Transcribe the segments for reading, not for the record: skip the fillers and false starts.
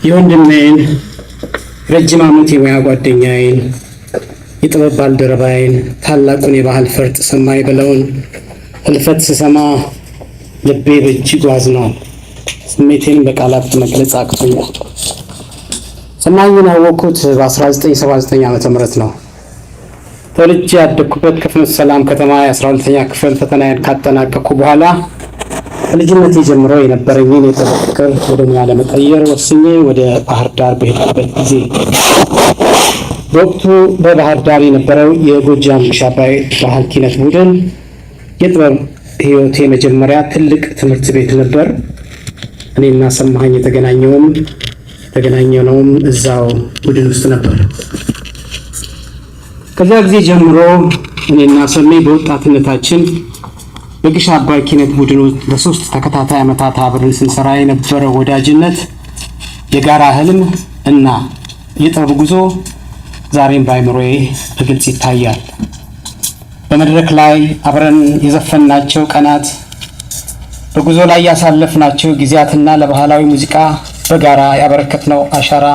የወንድሜን ረጅም ዓመት የሙያ ጓደኛዬን የጥበብ ባልደረባዬን ታላቁን የባህል ፈርጥ ሰማይ በለውን ህልፈት ስሰማ ልቤ በእጅጉ አዝኗል። ስሜቴን በቃላት መግለጽ አቅቶኛል። ሰማኝን ያወቅኩት በ1979 ዓመተ ምህረት ነው። ተወልጄ ያደግኩበት ከፍኖተ ሰላም ከተማ የ12ኛ ክፍል ፈተናዬን ካጠናቀቅኩ በኋላ ከልጅነቴ ጀምሮ የነበረኝን የጥበብ ፍቅር ወደ ሙያ ለመቀየር ወስኜ ወደ ባህር ዳር በሄድኩበት ጊዜ በወቅቱ በባህር ዳር የነበረው የጎጃም ግሽ አባይ ባህል ኪነት ቡድን የጥበብ ህይወቴ መጀመሪያ ትልቅ ትምህርት ቤት ነበር። እኔና ሰማኝ የተገናኘነውም እዛው ቡድን ውስጥ ነበር። ከዛ ጊዜ ጀምሮ እኔና ሰሜ በወጣትነታችን በግሽ አባይ ኪነት ቡድን ውስጥ ለሶስት ተከታታይ ዓመታት አብረን ስንሰራ የነበረው ወዳጅነት፣ የጋራ ህልም እና የጥበብ ጉዞ ዛሬም በአይምሮዬ በግልጽ ይታያል። በመድረክ ላይ አብረን የዘፈናቸው ቀናት፣ በጉዞ ላይ ያሳለፍናቸው ጊዜያትና ለባህላዊ ሙዚቃ በጋራ ያበረከትነው አሻራ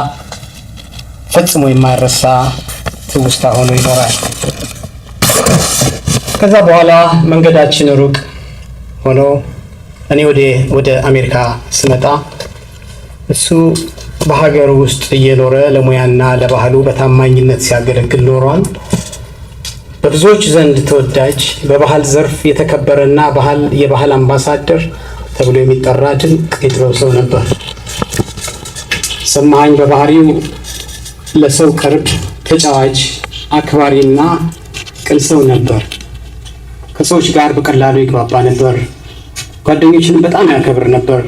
ፈጽሞ የማይረሳ ትውስታ ሆኖ ይኖራል። ከዛ በኋላ መንገዳችን ሩቅ ሆኖ እኔ ወደ አሜሪካ ስመጣ እሱ በሀገር ውስጥ እየኖረ ለሙያና ለባህሉ በታማኝነት ሲያገለግል ኖሯል። በብዙዎች ዘንድ ተወዳጅ፣ በባህል ዘርፍ የተከበረና የባህል አምባሳደር ተብሎ የሚጠራ ድንቅ የጥበብ ሰው ነበር። ሰማኝ በባህሪው ለሰው ቅርብ፣ ተጫዋች፣ አክባሪና ቅን ሰው ነበር። ከሰዎች ጋር በቀላሉ ይግባባ ነበር። ጓደኞችን በጣም ያከብር ነበር።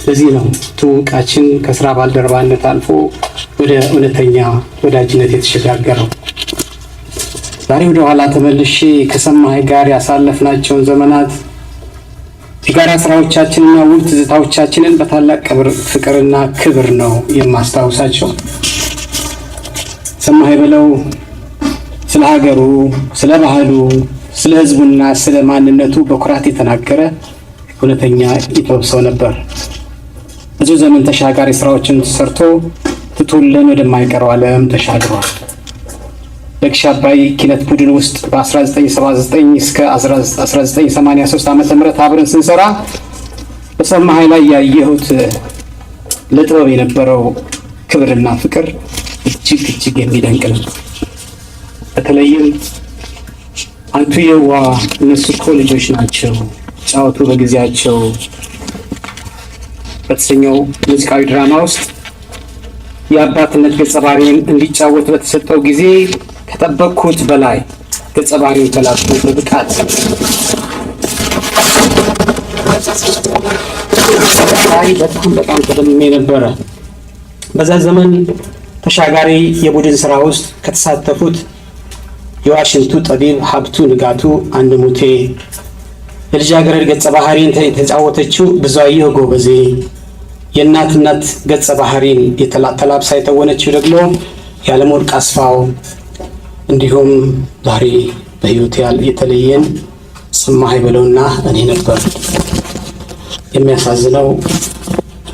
ለዚህ ነው ትውውቃችን ከስራ ባልደረባነት አልፎ ወደ እውነተኛ ወዳጅነት የተሸጋገረው። ዛሬ ወደ ኋላ ተመልሼ ከሰማኝ ጋር ያሳለፍናቸውን ዘመናት፣ የጋራ ስራዎቻችንና ውብ ትዝታዎቻችንን በታላቅ ፍቅርና ክብር ነው የማስታውሳቸው። ሰማኝ በለው ስለ ሀገሩ፣ ስለ ባህሉ፣ ስለ ህዝቡና ስለ ማንነቱ በኩራት የተናገረ እውነተኛ የጥበብ ሰው ነበር። ብዙ ዘመን ተሻጋሪ ስራዎችን ሰርቶ ትቶልን ወደማይቀረው ዓለም ተሻግሯል። በግሽ አባይ ኪነት ቡድን ውስጥ በ1979 እስከ 1983 ዓመተ ምህረት አብረን ስንሰራ በሰማኝ ላይ ያየሁት ለጥበብ የነበረው ክብርና ፍቅር እጅግ የሚደንቅ ነው። በተለይም አንቱ የዋ እነሱ እኮ ልጆች ናቸው ጫወቱ በጊዜያቸው በተሰኘው ሙዚቃዊ ድራማ ውስጥ የአባትነት ገጸ ባህሪን እንዲጫወት በተሰጠው ጊዜ ከጠበቅኩት በላይ ገጸ ባህሪው ተላብሶ በብቃት በጣም ተደምሜ ነበረ። በዛ ዘመን ተሻጋሪ የቡድን ስራ ውስጥ ከተሳተፉት የዋሽንቱ ጠቢብ ሀብቱ ንጋቱ አንድሙቴ፣ የልጃገረድ ገጸ ባህሪን የተጫወተችው ብዙአየሁ ጎበዜ፣ የእናትነት ገጸ ባህሪን ተላብሳ የተወነችው ደግሞ የዓለምወርቅ አስፋው፣ እንዲሁም ዛሬ በህይወት የተለየን ሰማኝ በለውና እኔ ነበር። የሚያሳዝነው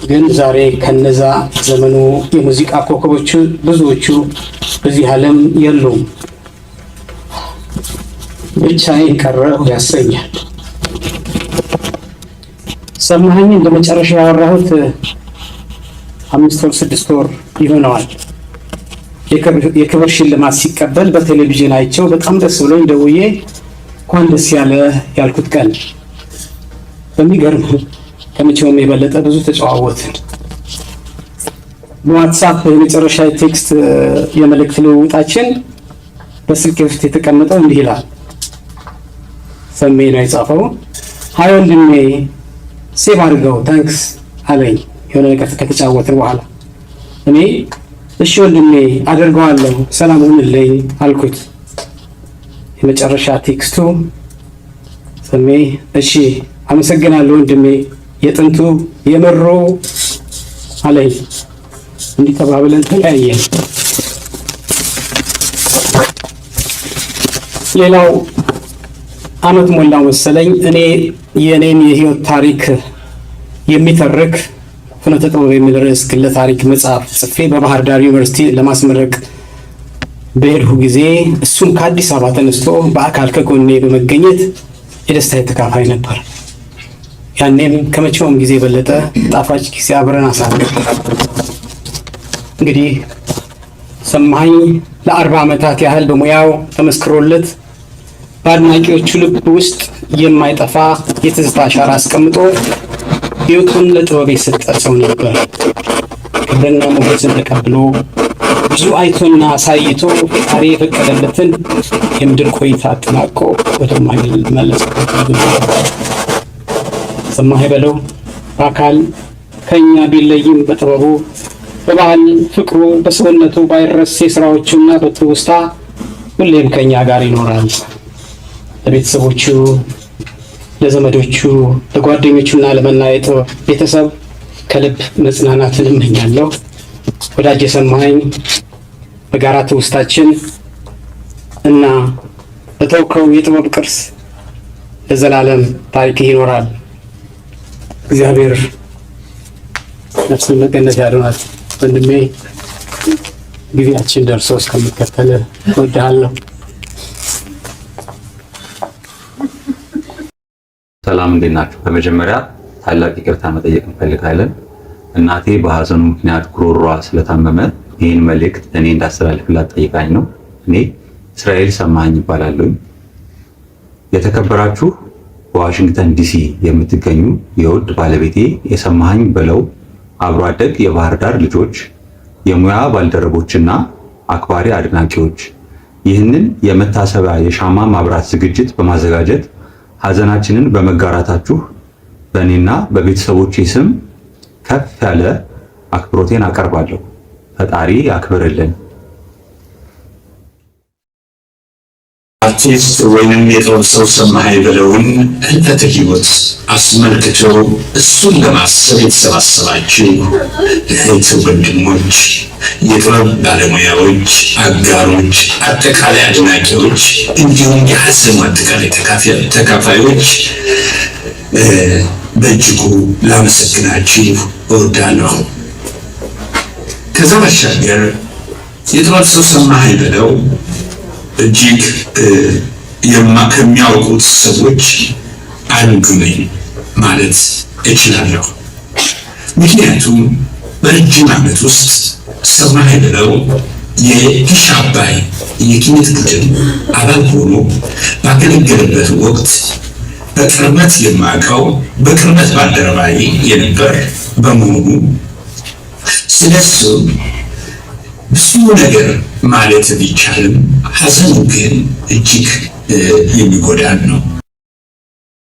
ግን ዛሬ ከነዛ ዘመኑ የሙዚቃ ኮከቦቹ ብዙዎቹ በዚህ ዓለም የሉም። ብቻዬን ቀረሁ ያሰኛል። ሰማኝ እንደመጨረሻ ያወራሁት 5 ወር 6 ወር ይሆነዋል። የክብር ሽልማት ሲቀበል በቴሌቪዥን አይቸው በጣም ደስ ብሎኝ ደውዬ እንኳን ደስ ያለ ያልኩት ቀን። በሚገርም ከመቼውም የበለጠ ብዙ ተጨዋወትን። በዋትስአፕ የመጨረሻ ቴክስት የመልእክት ልውውጣችን በስልክ ውስጥ የተቀመጠው እንዲህ ይላል። ሰሜ ነው የጻፈው። ሃይ ወንድሜ ሴቭ አድርገው ታንክስ አለኝ። የሆነ ነገር ከተጫወትን በኋላ እኔ እሺ ወንድሜ አደርገዋለሁ ሰላም ሁንልኝ አልኩት። የመጨረሻ ቴክስቱ ሰሜ እሺ አመሰግናለሁ ወንድሜ የጥንቱ የምሮ አለኝ። እንዲህ ተባብለን ተለያየን። ሌላው አመት ሞላው መሰለኝ እኔ የኔን የህይወት ታሪክ የሚተርክ ፍኖተ ጥበብ የሚል ርዕስ ግለ ታሪክ መጽሐፍ ጽፌ በባህር ዳር ዩኒቨርሲቲ ለማስመረቅ በሄድሁ ጊዜ እሱም ከአዲስ አበባ ተነስቶ በአካል ከጎኔ በመገኘት የደስታዬ ተካፋይ ነበር። ያኔም ከመቼውም ጊዜ በለጠ ጣፋጭ ጊዜ አብረን አሳለፍን። እንግዲህ ሰማኸኝ ለ40 ዓመታት ያህል በሙያው ተመስክሮለት በአድናቂዎቹ ልብ ውስጥ የማይጠፋ የትዝታ አሻራ አስቀምጦ ሕይወቱን ለጥበብ የሰጠ ሰው ነበር። ክብርና ሞገስን ተቀብሎ ብዙ አይቶና አሳይቶ ፈጣሪ የፈቀደለትን የምድር ቆይታ አጠናቆ ወደማይመለስ ሰማኸኝ በለው በአካል ከኛ ቢለይም በጥበቡ በባህል ፍቅሩ በሰውነቱ ባይረሴ ስራዎቹና በትውስታ ሁሌም ከኛ ጋር ይኖራል። ለቤተሰቦቹ፣ ለዘመዶቹ፣ ለጓደኞቹና ለመላው የጥበብ ቤተሰብ ከልብ መጽናናትን እመኛለሁ። ወዳጅ ሰማኸኝ በጋራ ትውስታችን እና በተወከው የጥበብ ቅርስ ለዘላለም ታሪክ ይኖራል። እግዚአብሔር ነፍስን በገነት ያድናት። ወንድሜ ጊዜያችን ደርሶ እስከምከተል እወድሃለሁ። ሰላም፣ እንዴት ናችሁ? በመጀመሪያ ታላቅ ይቅርታ መጠየቅ እንፈልጋለን። እናቴ በሐዘኑ ምክንያት ጉሮሯ ስለታመመ ይህን መልእክት እኔ እንዳስተላልፍላት ጠይቃኝ ነው። እኔ እስራኤል ሰማኸኝ ይባላለሁ። የተከበራችሁ በዋሽንግተን ዲሲ የምትገኙ የውድ ባለቤቴ የሰማኸኝ በለው አብሮ አደግ የባህር ዳር ልጆች፣ የሙያ ባልደረቦችና አክባሪ አድናቂዎች ይህንን የመታሰቢያ የሻማ ማብራት ዝግጅት በማዘጋጀት ሐዘናችንን በመጋራታችሁ በእኔና በቤተሰቦቼ ስም ከፍ ያለ አክብሮቴን አቀርባለሁ። ፈጣሪ ያክብርልን። አርቲስት ወይንም የጥበብ ሰው ሰማኸኝ በለውን ሕልፈተ ሕይወት አስመልክቶ እሱን ለማሰብ የተሰባሰባችሁ እህት ወንድሞች፣ የጥበብ ባለሙያዎች፣ አጋሮች፣ አጠቃላይ አድናቂዎች እንዲሁም የሐዘኑ አጠቃላይ ተካፋዮች በእጅጉ ላመሰግናችሁ እወዳለሁ። ከዛ ባሻገር የጥበብ ሰው ሰማኸኝ በለው እጅግ ከሚያውቁት ሰዎች አንዱ ነኝ ማለት እችላለሁ። ምክንያቱም በረጅም ዓመት ውስጥ ሰማኸኝ በለው የግሽ አባይ የኪነት ቡድን አባል ሆኖ ባገለገለበት ወቅት በቅርበት የማውቀው በቅርበት ባልደረባዬ የነበር በመሆኑ ስለሱ ብዙ ነገር ማለት ቢቻልም ሐዘኑ ግን እጅግ የሚጎዳን ነው።